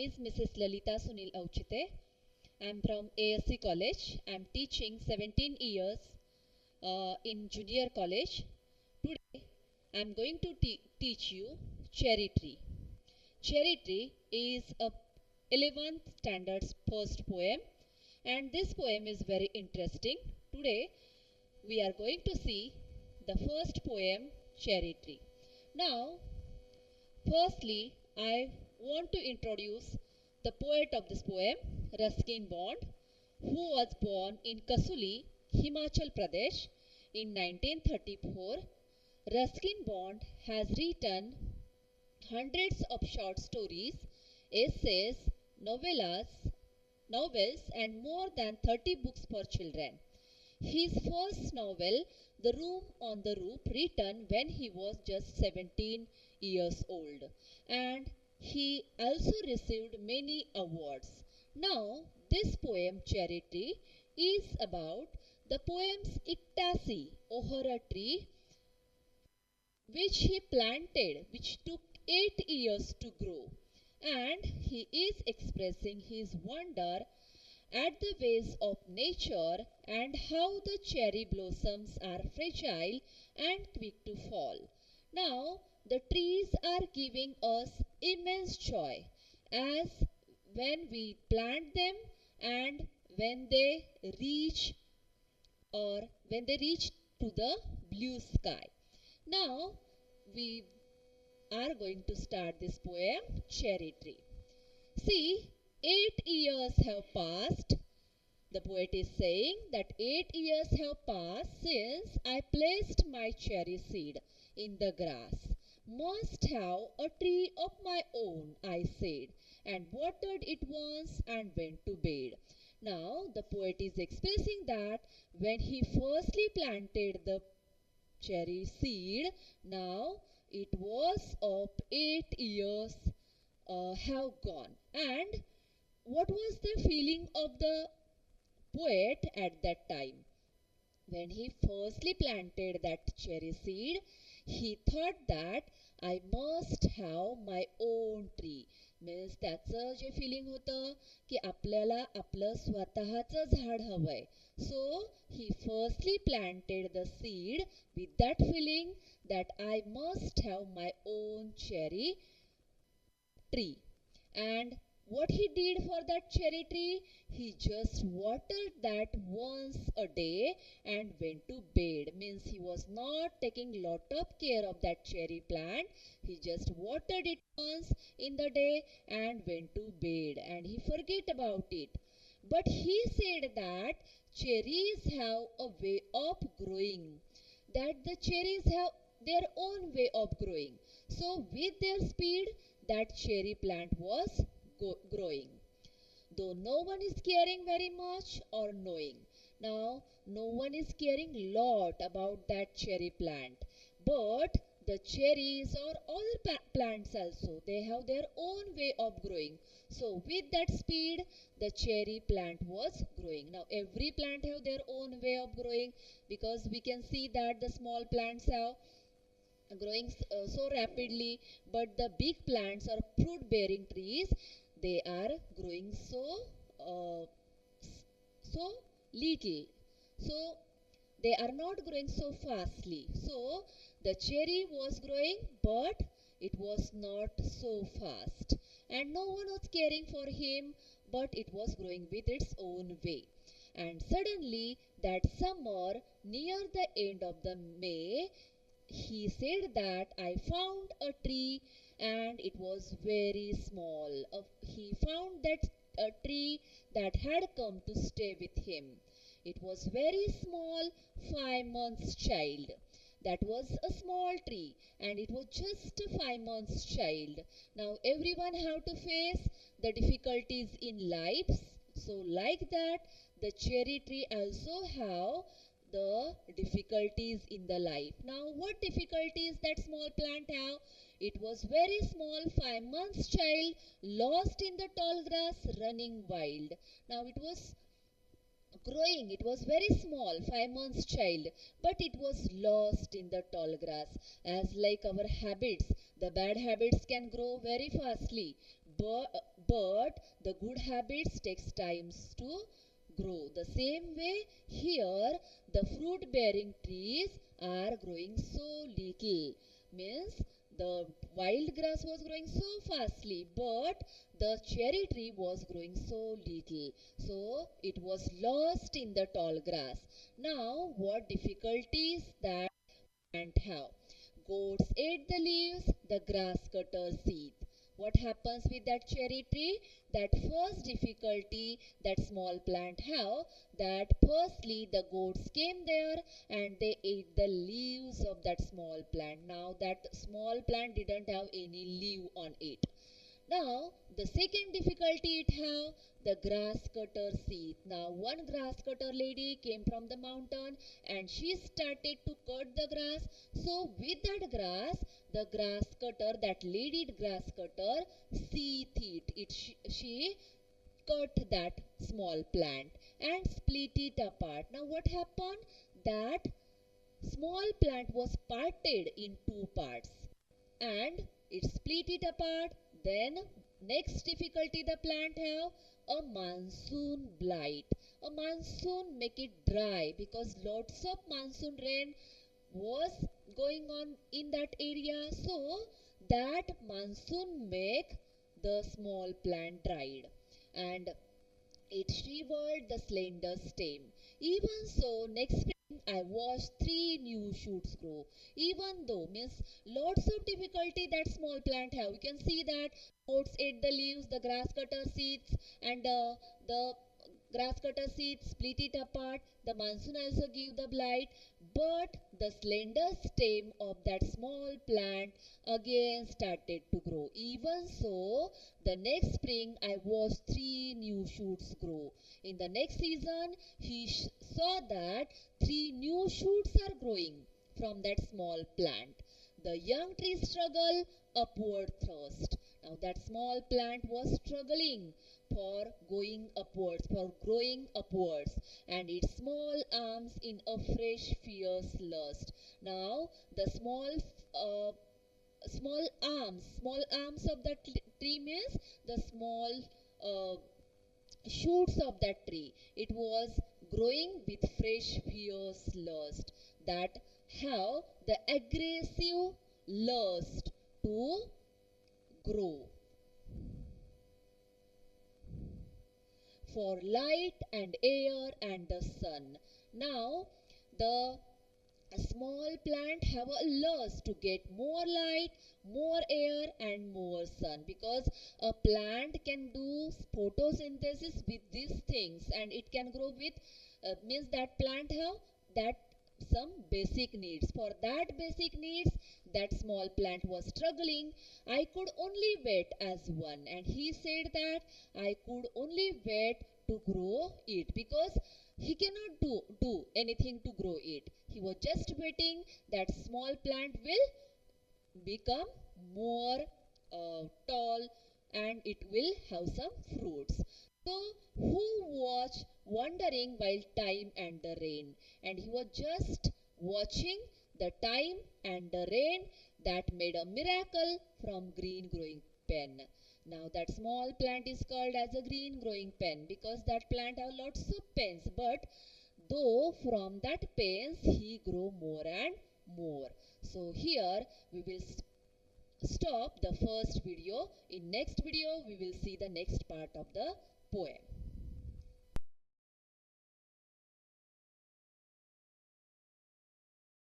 is Mrs. Lalita Sunil Avchite. I am from ASC College. I am teaching 17 years in junior college. Today I am going to teach you Cherry Tree. Cherry Tree is a 11th standard's first poem, and this poem is very interesting. Today we are going to see the first poem, Cherry Tree. Now, firstly, I want to introduce the poet of this poem, Ruskin Bond, who was born in Kasuli, Himachal Pradesh in 1934. Ruskin Bond has written hundreds of short stories, essays, novels and more than 30 books for children. His first novel, The Room on the Roof, written when he was just 17 years old, and he also received many awards. Now, this poem Cherry Tree is about the poem's Iktasi, Ohara tree, which he planted, which took 8 years to grow, and he is expressing his wonder at the ways of nature and how the cherry blossoms are fragile and quick to fall. Now, the trees are giving us immense joy as when we plant them and when they reach to the blue sky. Now, we are going to start this poem, Cherry Tree. See, 8 years have passed. The poet is saying that 8 years have passed since I placed my cherry seed in the grass. Must have a tree of my own, I said, and watered it once and went to bed. Now, the poet is expressing that when he firstly planted the cherry seed, now it was of 8 years have gone. And what was the feeling of the poet at that time? When he firstly planted that cherry seed, he thought that I must have my own tree. Means त्याचं जे filling होतं की आपल्याला आपलं स्वतःचं झाड हवंय. So he firstly planted the seed with that feeling that I must have my own cherry tree. And what he did for that cherry tree? He just watered that once a day and went to bed. Means he was not taking lot of care of that cherry plant. He just watered it once in the day and went to bed, and he forget about it. But he said that cherries have a way of growing, that the cherries have their own way of growing. So with their speed, that cherry plant was growing. Though no one is caring very much or knowing. Now, no one is caring lot about that cherry plant. But the cherries or other plants also, they have their own way of growing. So with that speed, the cherry plant was growing. Now, every plant have their own way of growing, because we can see that the small plants have growing so rapidly, but the big plants or fruit bearing trees, they are growing so little, so they are not growing so fastly. So the cherry was growing, but it was not so fast, and no one was caring for him, but it was growing with its own way. And suddenly that summer, near the end of the May, he said that I found a tree and it was very small. He found that a tree that had come to stay with him. It was very small, 5 months child. That was a small tree and it was just a 5 months child. Now everyone have to face the difficulties in life. So like that, the cherry tree also have the difficulties in the life. Now what difficulties that small plant have? It was very small, 5 months child, lost in the tall grass, running wild. Now it was growing, it was very small, 5 months child, but it was lost in the tall grass. As like our habits, the bad habits can grow very fastly, but the good habits takes times to grow. The same way here the fruit bearing trees are growing so little, means the wild grass was growing so fastly, but the cherry tree was growing so little, so it was lost in the tall grass. Now what difficulties that plant have? Goats ate the leaves, the grass cutters eat. What happens with that cherry tree? That first difficulty that small plant have, that firstly the goats came there and they ate the leaves of that small plant. Now that small plant didn't have any leaf on it. Now, the second difficulty it have, the grass cutter seed. Now, one grass cutter lady came from the mountain and she started to cut the grass. So, with that grass, the grass cutter, that lady grass cutter, seethed it. She cut that small plant and split it apart. Now, what happened? That small plant was parted in two parts and it split it apart. Then next difficulty the plant have, a monsoon blight. A monsoon make it dry because lots of monsoon rain was going on in that area, so that monsoon make the small plant dried and it shivered the slender stem. Even so, next spring I watched three new shoots grow. Even though, means lots of difficulty that small plant have. You can see that goats ate the leaves, the grass cutter seeds, and the grass cutter seeds split it apart. The monsoon also give the blight, but the slender stem of that small plant again started to grow. Even so, the next spring I watched three new shoots grow. In the next season, he saw that three new shoots are growing from that small plant. The young tree struggle upward thrust. Now that small plant was struggling for going upwards, for growing upwards, and its small arms in a fresh fierce lust. Now the uh, small arms of that tree means the small uh, shoots of that tree. It was growing with fresh fierce lust, that have the aggressive lust to grow for light and air and the sun. Now the small plant have a lust to get more light, more air and more sun, because a plant can do photosynthesis with these things and it can grow with means that plant have that some basic needs. For that basic needs that small plant was struggling, I could only wait as one, and he said that I could only wait to grow it because he cannot do anything to grow it. He was just waiting that small plant will become more tall and it will have some fruits. So who was wondering while time and the rain, and he was just watching the time and the rain that made a miracle from green growing pen. Now that small plant is called as a green growing pen because that plant have lots of pens, but though from that pens he grow more and more. So here we will stop the first video. In next video we will see the next part of the poem.